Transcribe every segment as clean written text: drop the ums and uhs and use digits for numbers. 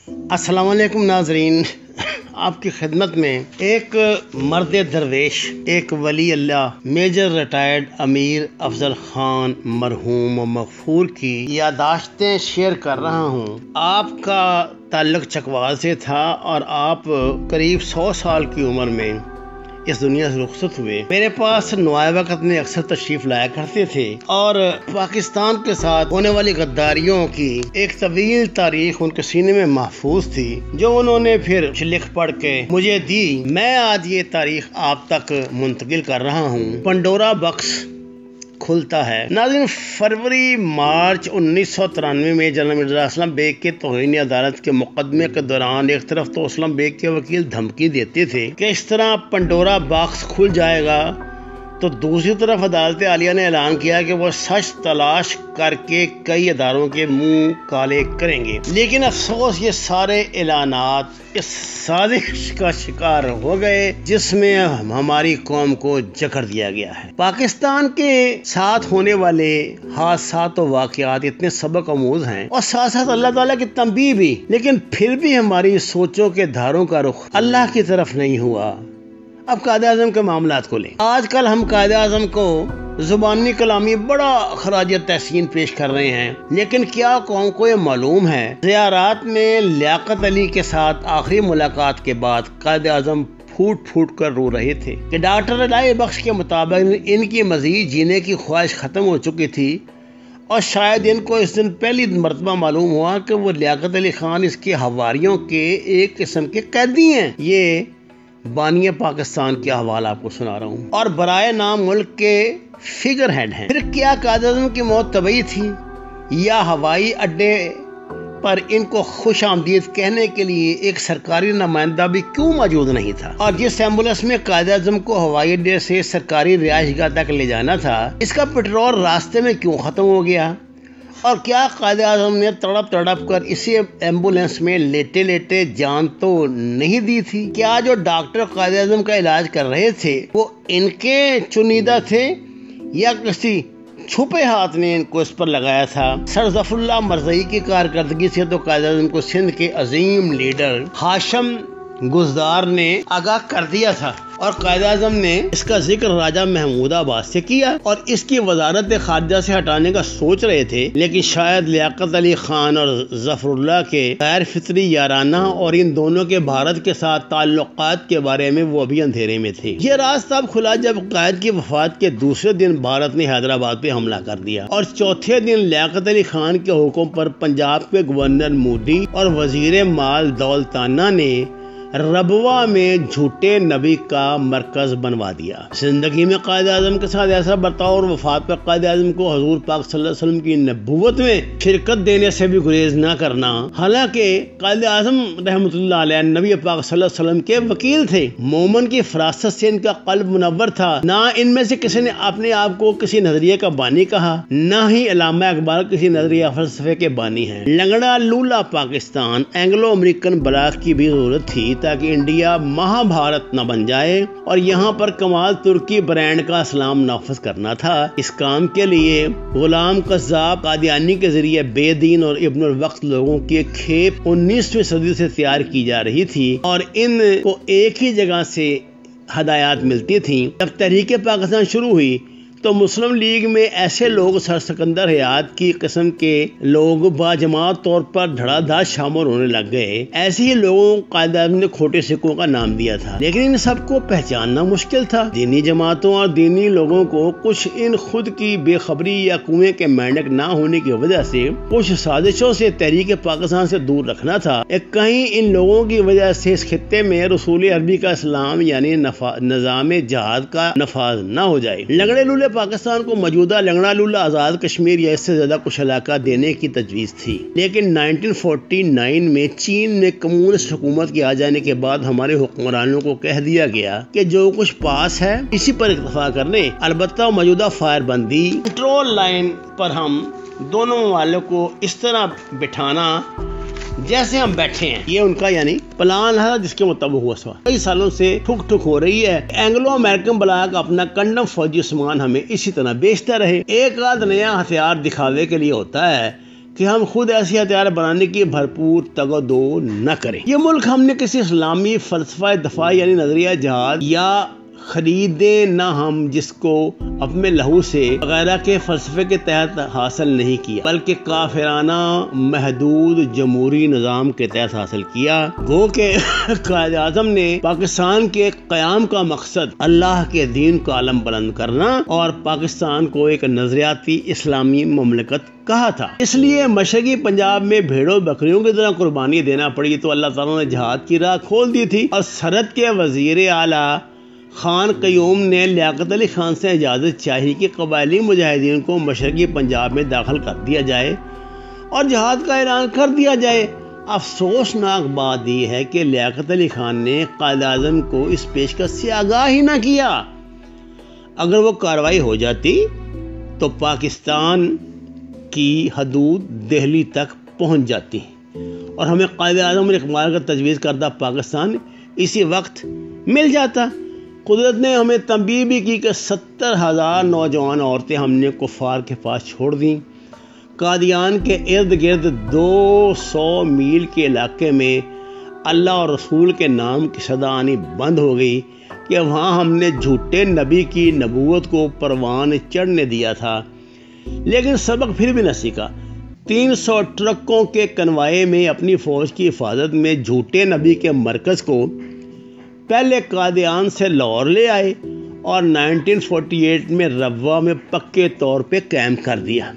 السلام علیکم ناظرین، آپ کی خدمت میں ایک مرد درویش، ایک ولی اللہ، میجر ریٹائرڈ امیر افضل خان مرحوم و مغفور کی یادداشتیں شیئر کر رہا ہوں۔ آپ کا تعلق چکوال سے تھا اور آپ قریب 100 سال کی عمر میں اس دنیا سے رخصت ہوئے۔ میرے پاس نوائے وقت میں اکثر تشریف لایا کرتے تھے اور پاکستان کے ساتھ ہونے والی غداریوں کی ایک طویل تاریخ ان کے سینے میں محفوظ تھی، جو انہوں نے پھر لکھ پڑھ کے مجھے دی۔ میں آج یہ تاریخ آپ تک منتقل کر رہا ہوں۔ پنڈورا باکس کھلتا ہے۔ ناظرین، فروری مارچ 1993 میں جنرل مرزا اسلم بیگ کے توہین عدالت کے مقدمے کے دوران ایک طرف تو اسلم بیگ کے وکیل دھمکی دیتے تھے کہ اس طرح پنڈورا باکس کھل جائے گا، تو دوسری طرف عدالت عالیہ نے اعلان کیا کہ وہ سچ تلاش کر کے کئی اداروں کے منہ کالے کریں گے۔ لیکن افسوس، یہ سارے اعلانات اس سازش کا شکار ہو گئے جس میں ہماری قوم کو جکڑ دیا گیا ہے۔ پاکستان کے ساتھ ہونے والے حادثات و واقعات اتنے سبق آموز ہیں اور ساتھ ساتھ اللہ تعالیٰ کی تنبیہ بھی، لیکن پھر بھی ہماری سوچوں کے دھاروں کا رخ اللہ کی طرف نہیں ہوا۔ اب قائد اعظم کے معاملات کو لیں۔ آج کل ہم قائد اعظم کو زبانی کلامی بڑا خراج تحسین پیش کر رہے ہیں، لیکن کیا قوم کو یہ معلوم ہے؟ زیارات میں لیاقت علی کے ساتھ آخری ملاقات کے بعد قائد اعظم پھوٹ پھوٹ کر رو رہے تھے کہ ڈاکٹر الہی بخش کے مطابق ان کی مزید جینے کی خواہش ختم ہو چکی تھی، اور شاید ان کو اس دن پہلی مرتبہ معلوم ہوا کہ وہ لیاقت علی خان اس کے حواریوں کے ایک قسم کے قیدی ہیں۔ یہ بانی پاکستان کے حوالہ آپ کو سنا رہا ہوں، اور برائے نام ملک کے فگر ہیڈ ہیں۔ پھر کیا قائد اعظم کی موت طبعی تھی، یا ہوائی اڈے پر ان کو خوش آمدید کہنے کے لیے ایک سرکاری نمائندہ بھی کیوں موجود نہیں تھا؟ اور جس ایمبولینس میں قائد اعظم کو ہوائی اڈے سے سرکاری رہائش گاہ تک لے جانا تھا، اس کا پٹرول راستے میں کیوں ختم ہو گیا؟ اور کیا قائد اعظم نے تڑپ تڑپ کر اسی ایمبولینس میں لیٹے لیٹے جان تو نہیں دی تھی؟ کیا جو ڈاکٹر قائد اعظم کا علاج کر رہے تھے وہ ان کے چنیدہ تھے، یا کسی چھپے ہاتھ نے ان کو اس پر لگایا تھا؟ سر ظفر اللہ مرزائی کی کارکردگی سے تو قائد اعظم کو سندھ کے عظیم لیڈر ہاشم گزدار نے آگاہ کر دیا تھا، اور قائد اعظم نے اس کا ذکر راجہ محمود آباد سے کیا اور اس کی وزارت خارجہ سے ہٹانے کا سوچ رہے تھے، لیکن شاید لیاقت علی خان اور ظفر اللہ کے غیر فطری یارانہ اور ان دونوں کے بھارت کے ساتھ تعلقات کے بارے میں وہ ابھی اندھیرے میں تھے۔ یہ راز تب کھلا جب قائد کی وفات کے دوسرے دن بھارت نے حیدرآباد پہ حملہ کر دیا، اور چوتھے دن لیاقت علی خان کے حکم پر پنجاب کے گورنر مودی اور وزیر مال دولتانہ نے ربوہ میں جھوٹے نبی کا مرکز بنوا دیا۔ زندگی میں قائد اعظم کے ساتھ ایسا برتاؤ اور وفات پر قائد اعظم کو حضور پاک صلی اللہ علیہ وسلم کی نبوت میں شرکت دینے سے بھی گریز نہ کرنا، حالانکہ قائد اعظم رحمۃ اللہ علیہ نبی پاک صلی اللہ علیہ وسلم کے وکیل تھے۔ مومن کی فراست سے ان کا قلب منور تھا۔ نہ ان میں سے کسی نے اپنے آپ کو کسی نظریے کا بانی کہا، نہ ہی علامہ اقبال کسی نظریہ فلسفے کے بانی ہیں۔ لنگڑا لولا پاکستان اینگلو امریکن بلاک کی بھی ضرورت تھی تاکہ انڈیا مہا بھارت نہ بن جائے، اور یہاں پر کمال ترکی برانڈ کا اسلام نافذ کرنا تھا۔ اس کام کے لیے غلام قذاب قادیانی کے ذریعے بے دین اور ابن الوقت لوگوں کی ایک کھیپ 19ویں صدی سے تیار کی جا رہی تھی، اور ان کو ایک ہی جگہ سے ہدایات ملتی تھیں۔ جب تحریک پاکستان شروع ہوئی تو مسلم لیگ میں ایسے لوگ سر سکندر حیات کی قسم کے لوگ باجماعت طور پر دھڑا دھڑ شامل ہونے لگ گئے۔ ایسے ہی لوگوں کو قائد اعظم نے کھوٹے سکوں کا نام دیا تھا، لیکن ان سب کو پہچاننا مشکل تھا۔ دینی جماعتوں اور دینی لوگوں کو کچھ ان خود کی بے خبری یا کنویں کے مینڈک نہ ہونے کی وجہ سے کچھ سازشوں سے تحریک پاکستان سے دور رکھنا تھا۔ کہیں ان لوگوں کی وجہ سے اس خطے میں رسول عربی کا اسلام یعنی نظام جہاد کا نفاذ نہ ہو جائے۔ لنگڑے لولے پاکستان کو موجودہ لنگڑا لولا آزاد کشمیر یا اس سے زیادہ کچھ علاقہ دینے کی تجویز تھی، لیکن 1949 میں چین میں کمیونسٹ حکومت کے آ جانے کے بعد ہمارے حکمرانوں کو کہہ دیا گیا کہ جو کچھ پاس ہے اسی پر اکتفا کرنے، البتہ موجودہ فائر بندی کنٹرول لائن پر ہم دونوں ممالک کو اس طرح بٹھانا جیسے ہم بیٹھے ہیں، یہ ان کا یعنی پلان ہے جس کے مطابق ہوا سوا کئی سالوں سے ٹھک ٹھک ہو رہی ہے۔ اینگلو امریکن بلاک اپنا کنڈم فوجی سامان ہمیں اسی طرح بیچتا رہے۔ ایک آدھ نیا ہتھیار دکھاوے کے لیے ہوتا ہے، کہ ہم خود ایسی ہتھیار بنانے کی بھرپور تگ و دو نہ کریں۔ یہ ملک ہم نے کسی اسلامی فلسفہ دفاع یعنی نظریہ جہاد یا خریدے نہ ہم جس کو اپنے لہو سے وغیرہ کے فلسفے کے تحت حاصل نہیں کیا، بلکہ کافرانہ محدود جمہوری نظام کے تحت حاصل کیا۔ گو کہ قائد اعظم نے پاکستان کے قیام کا مقصد اللہ کے دین کا علم بلند کرنا اور پاکستان کو ایک نظریاتی اسلامی مملکت کہا تھا۔ اس لیے مشرقی پنجاب میں بھیڑوں بکریوں کی طرح قربانی دینا پڑی تو اللہ تعالیٰ نے جہاد کی راہ کھول دی تھی، اور سرحد کے وزیر اعلیٰ خان قیوم نے لیاقت علی خان سے اجازت چاہی کہ قبائلی مجاہدین کو مشرقی پنجاب میں داخل کر دیا جائے اور جہاد کا اعلان کر دیا جائے۔ افسوسناک بات یہ ہے کہ لیاقت علی خان نے قائد اعظم کو اس پیشکش سے آگاہ ہی نہ کیا۔ اگر وہ کارروائی ہو جاتی تو پاکستان کی حدود دہلی تک پہنچ جاتی اور ہمیں قائد اعظم اقبال کا تجویز کردہ پاکستان اسی وقت مل جاتا۔ قدرت نے ہمیں تنبیہ بھی کی کہ 70,000 نوجوان عورتیں ہم نے کفار کے پاس چھوڑ دیں۔ قادیان کے ارد گرد 200 میل کے علاقے میں اللہ اور رسول کے نام کی صدا آنی بند ہو گئی کہ وہاں ہم نے جھوٹے نبی کی نبوت کو پروان چڑھنے دیا تھا، لیکن سبق پھر بھی نہ سیکھا۔ 300 ٹرکوں کے کنوائے میں اپنی فوج کی حفاظت میں جھوٹے نبی کے مرکز کو پہلے قادیان سے لاہور لے آئے اور 1948 میں ربوہ میں پکے طور پہ قائم کر دیا۔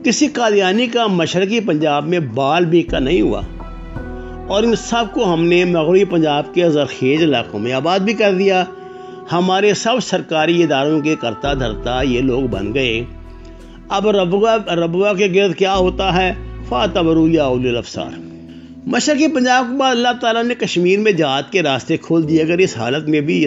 کسی قادیانی کا مشرقی پنجاب میں بال بھی کا نہیں ہوا اور ان سب کو ہم نے مغربی پنجاب کے زرخیز علاقوں میں آباد بھی کر دیا۔ ہمارے سب سرکاری اداروں کے کرتا دھرتا یہ لوگ بن گئے۔ اب ربوہ کے گرد کیا ہوتا ہے؟ فاتبروا یا اولی الابصار۔ مشرقی پنجاب کے بعد اللہ تعالیٰ نے کشمیر میں جہاد کے راستے کھول دیے۔ اگر اس حالت میں بھی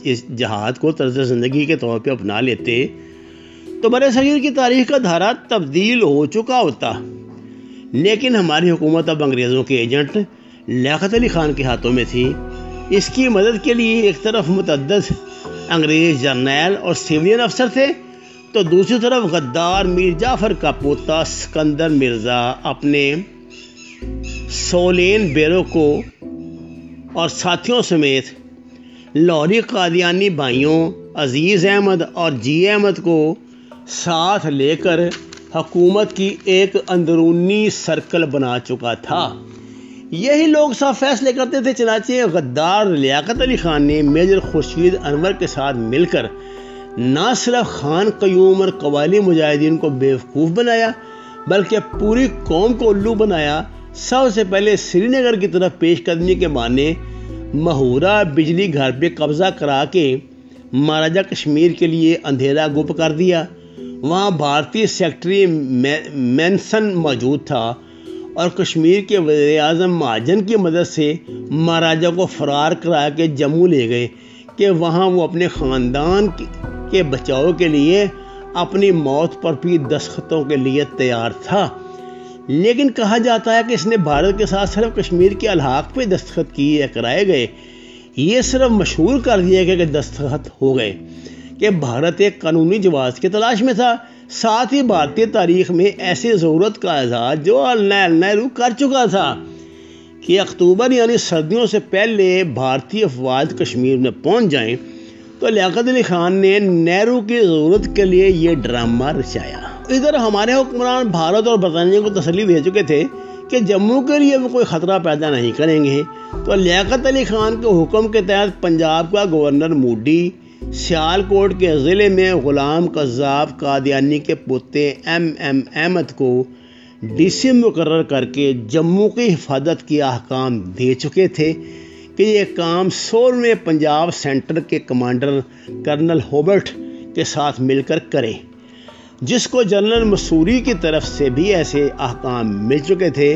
اس جہاد کو طرز زندگی کے طور پہ اپنا لیتے تو برصغیر کی تاریخ کا دھارا تبدیل ہو چکا ہوتا، لیکن ہماری حکومت اب انگریزوں کے ایجنٹ لیاقت علی خان کے ہاتھوں میں تھی۔ اس کی مدد کے لیے ایک طرف متعدد انگریز جرنیل اور سیوین افسر تھے تو دوسری طرف غدار میر جعفر کا پوتا سکندر مرزا اپنے سولین بیرو کو اور ساتھیوں سمیت لاہوری قادیانی بھائیوں عزیز احمد اور جی احمد کو ساتھ لے کر حکومت کی ایک اندرونی سرکل بنا چکا تھا۔ یہی لوگ سب فیصلے کرتے تھے، چنانچہ غدار لیاقت علی خان نے میجر خورشید انور کے ساتھ مل کر نہ صرف خان قیوم اور قبائلی مجاہدین کو بیوقوف بنایا بلکہ پوری قوم کو الو بنایا۔ سب سے پہلے سری نگر کی طرف پیش قدمی کے بہانے مہورہ بجلی گھر پہ قبضہ کرا کے مہاراجہ کشمیر کے لیے اندھیرا گپ کر دیا۔ وہاں بھارتی سیکٹری مینسن موجود تھا اور کشمیر کے وزیر اعظم مہاجن کی مدد سے مہاراجہ کو فرار کرا کے جموں لے گئے کہ وہاں وہ اپنے خاندان کے بچاؤ کے لیے اپنی موت پر بھی دستخطوں کے لیے تیار تھا، لیکن کہا جاتا ہے کہ اس نے بھارت کے ساتھ صرف کشمیر کے الحاق پہ دستخط کیے کرائے گئے۔ یہ صرف مشہور کر دیا گیا کہ دستخط ہو گئے کہ بھارت ایک قانونی جواز کی تلاش میں تھا۔ ساتھ ہی بھارتی تاریخ میں ایسی ضرورت کا اظہار جو نہرو کر چکا تھا کہ اکتوبر یعنی سردیوں سے پہلے بھارتی افواج کشمیر میں پہنچ جائیں، تو لیاقت علی خان نے نہرو کی ضرورت کے لیے یہ ڈرامہ رچایا۔ ادھر ہمارے حکمران بھارت اور برطانیہ کو تسلی دے چکے تھے کہ جموں کے لیے وہ کوئی خطرہ پیدا نہیں کریں گے، تو لیاقت علی خان کے حکم کے تحت پنجاب کا گورنر موڈی سیالکوٹ کے ضلع میں غلام قذاب قادیانی کے پوتے ایم احمد کو ڈی سی مقرر کر کے جموں کی حفاظت کے احکام دے چکے تھے کہ یہ کام 16ویں پنجاب سینٹر کے کمانڈر کرنل ہوبرٹ کے ساتھ مل کر کرے، جس کو جنرل مسوری کی طرف سے بھی ایسے احکام مل چکے تھے۔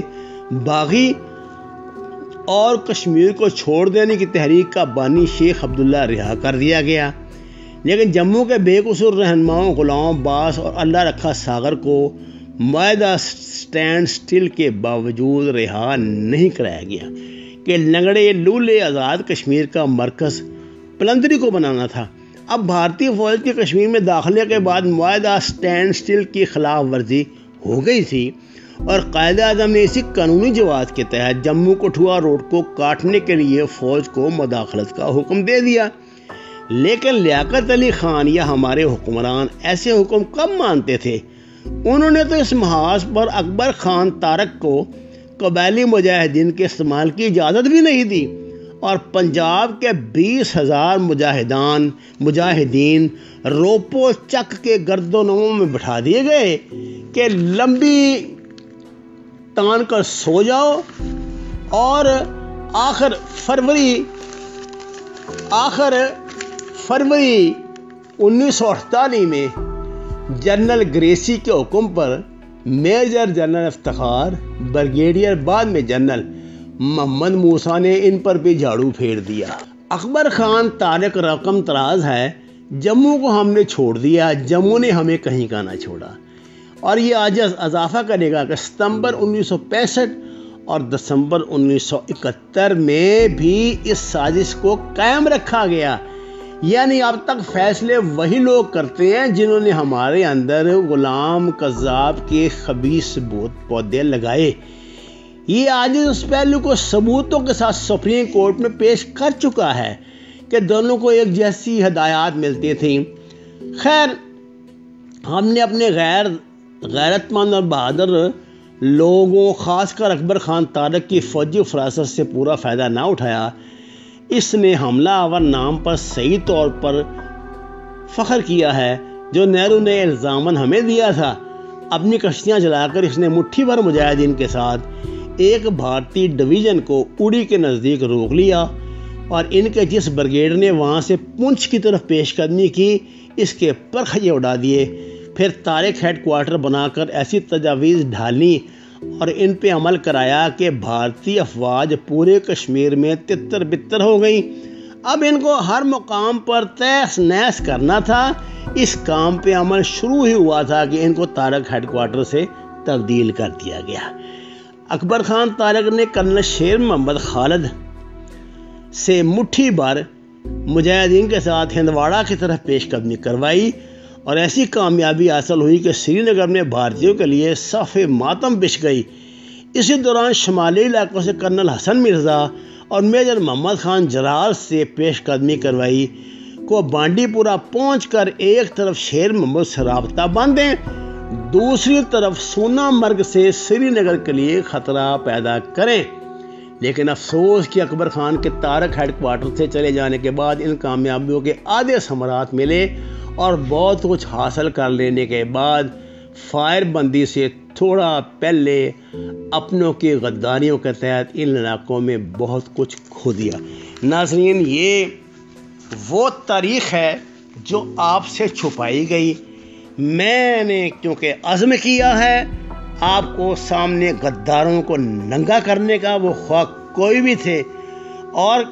باغی اور کشمیر کو چھوڑ دینے کی تحریک کا بانی شیخ عبداللہ رہا کر دیا گیا، لیکن جموں کے بے قصور رہنماؤں غلام عباس اور اللہ رکھا ساگر کو معاہدہ سٹینڈ سٹل کے باوجود رہا نہیں کرایا گیا کہ لنگڑے لولے آزاد کشمیر کا مرکز پلندری کو بنانا تھا۔ اب بھارتی فوج کے کشمیر میں داخلے کے بعد معاہدہ سٹینڈ سٹل کی خلاف ورزی ہو گئی تھی اور قائد اعظم نے اسی قانونی جواز کے تحت جموں کٹھوعہ روڈ کو کاٹنے کے لیے فوج کو مداخلت کا حکم دے دیا۔ لیکن لیاقت علی خان یا ہمارے حکمران ایسے حکم کب مانتے تھے؟ انہوں نے تو اس محاذ پر اکبر خان تارک کو قبائلی مجاہدین کے استعمال کی اجازت بھی نہیں دی، اور پنجاب کے 20,000 مجاہدین روپو چک کے گرد و نما میں بٹھا دیے گئے کہ لمبی تان کر سو جاؤ، اور آخر فروری 1948 میں جنرل گریسی کے حکم پر میجر جنرل افتخار، بریگیڈیئر بعد میں جنرل محمد موسیٰ نے ان پر بھی جھاڑو پھیر دیا۔ اکبر خان تارک رقم تراز ہے، جموں کو ہم نے چھوڑ دیا، جموں نے ہمیں کہیں کا نہ چھوڑا۔ اور یہ آج اضافہ کرے گا کہ ستمبر 1965 اور دسمبر 1971 میں بھی اس سازش کو قائم رکھا گیا، یعنی اب تک فیصلے وہی لوگ کرتے ہیں جنہوں نے ہمارے اندر غلام قذاب کے خبیث پودے لگائے۔ یہ آج اس پہلو کو ثبوتوں کے ساتھ سپریم کورٹ میں پیش کر چکا ہے کہ دونوں کو ایک جیسی ہدایات ملتی تھیں۔ خیر، ہم نے اپنے غیرت مند اور بہادر لوگوں، خاص کر اکبر خان تارک کی فوجی فراست سے پورا فائدہ نہ اٹھایا۔ اس نے حملہ آور نام پر صحیح طور پر فخر کیا ہے جو نہرو نے الزاماً ہمیں دیا تھا۔ اپنی کشتیاں جلا کر اس نے مٹھی بھر مجاہدین کے ساتھ ایک بھارتی ڈویژن کو اڑی کے نزدیک روک لیا، اور ان کے جس بریگیڈ نے وہاں سے پونچھ کی طرف پیش قدمی کی، اس کے پرخچے اڑا دیے۔ پھر تارک ہیڈ کوارٹر بنا کر ایسی تجاویز ڈھالیں اور ان پہ عمل کرایا کہ بھارتی افواج پورے کشمیر میں تتر بتر ہو گئیں۔ اب ان کو ہر مقام پر تیس نیس کرنا تھا۔ اس کام پہ عمل شروع ہی ہوا تھا کہ ان کو تارک ہیڈ کوارٹر سے تبدیل کر دیا گیا۔ اکبر خان تارک نے کرنل شیر محمد خالد سے مٹھی بھر مجاہدین کے ساتھ ہندواڑہ کی طرف پیش قدمی کروائی، اور ایسی کامیابی حاصل ہوئی کہ سری نگر میں بھارتیوں کے لیے صف ماتم بچھ گئی۔ اسی دوران شمالی علاقوں سے کرنل حسن مرزا اور میجر محمد خان جرار سے پیش قدمی کروائی کو بانڈی پورہ پہنچ کر ایک طرف شیر محمد سے رابطہ باندھیں، دوسری طرف سونا مرگ سے سری نگر کے لیے خطرہ پیدا کریں۔ لیکن افسوس کہ اکبر خان کے تارک ہیڈ کوارٹر سے چلے جانے کے بعد ان کامیابیوں کے آدھے ثمرات ملے، اور بہت کچھ حاصل کر لینے کے بعد فائر بندی سے تھوڑا پہلے اپنوں کی غداریوں کے تحت ان علاقوں میں بہت کچھ کھو دیا۔ ناظرین، یہ وہ تاریخ ہے جو آپ سے چھپائی گئی۔ میں نے کیونکہ عزم کیا ہے آپ کو سامنے غداروں کو ننگا کرنے کا، وہ خواہ کوئی بھی تھے اور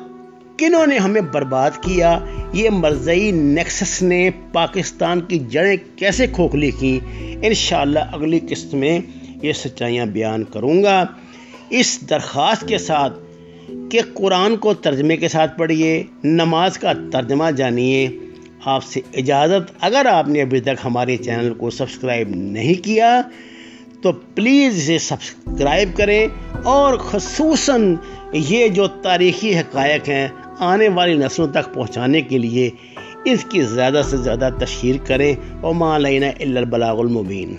کنہوں نے ہمیں برباد کیا، یہ مرزئی نیکسس نے پاکستان کی جڑیں کیسے کھوکھلی کی، انشاءاللہ اگلی قسط میں یہ سچائیاں بیان کروں گا، اس درخواست کے ساتھ کہ قرآن کو ترجمے کے ساتھ پڑھیے، نماز کا ترجمہ جانیے۔ آپ سے اجازت، اگر آپ نے ابھی تک ہمارے چینل کو سبسکرائب نہیں کیا تو پلیز اسے سبسکرائب کریں، اور خصوصاً یہ جو تاریخی حقائق ہیں آنے والی نسلوں تک پہنچانے کے لیے اس کی زیادہ سے زیادہ تشہیر کریں۔ وما علینا الا البلاغ المبین۔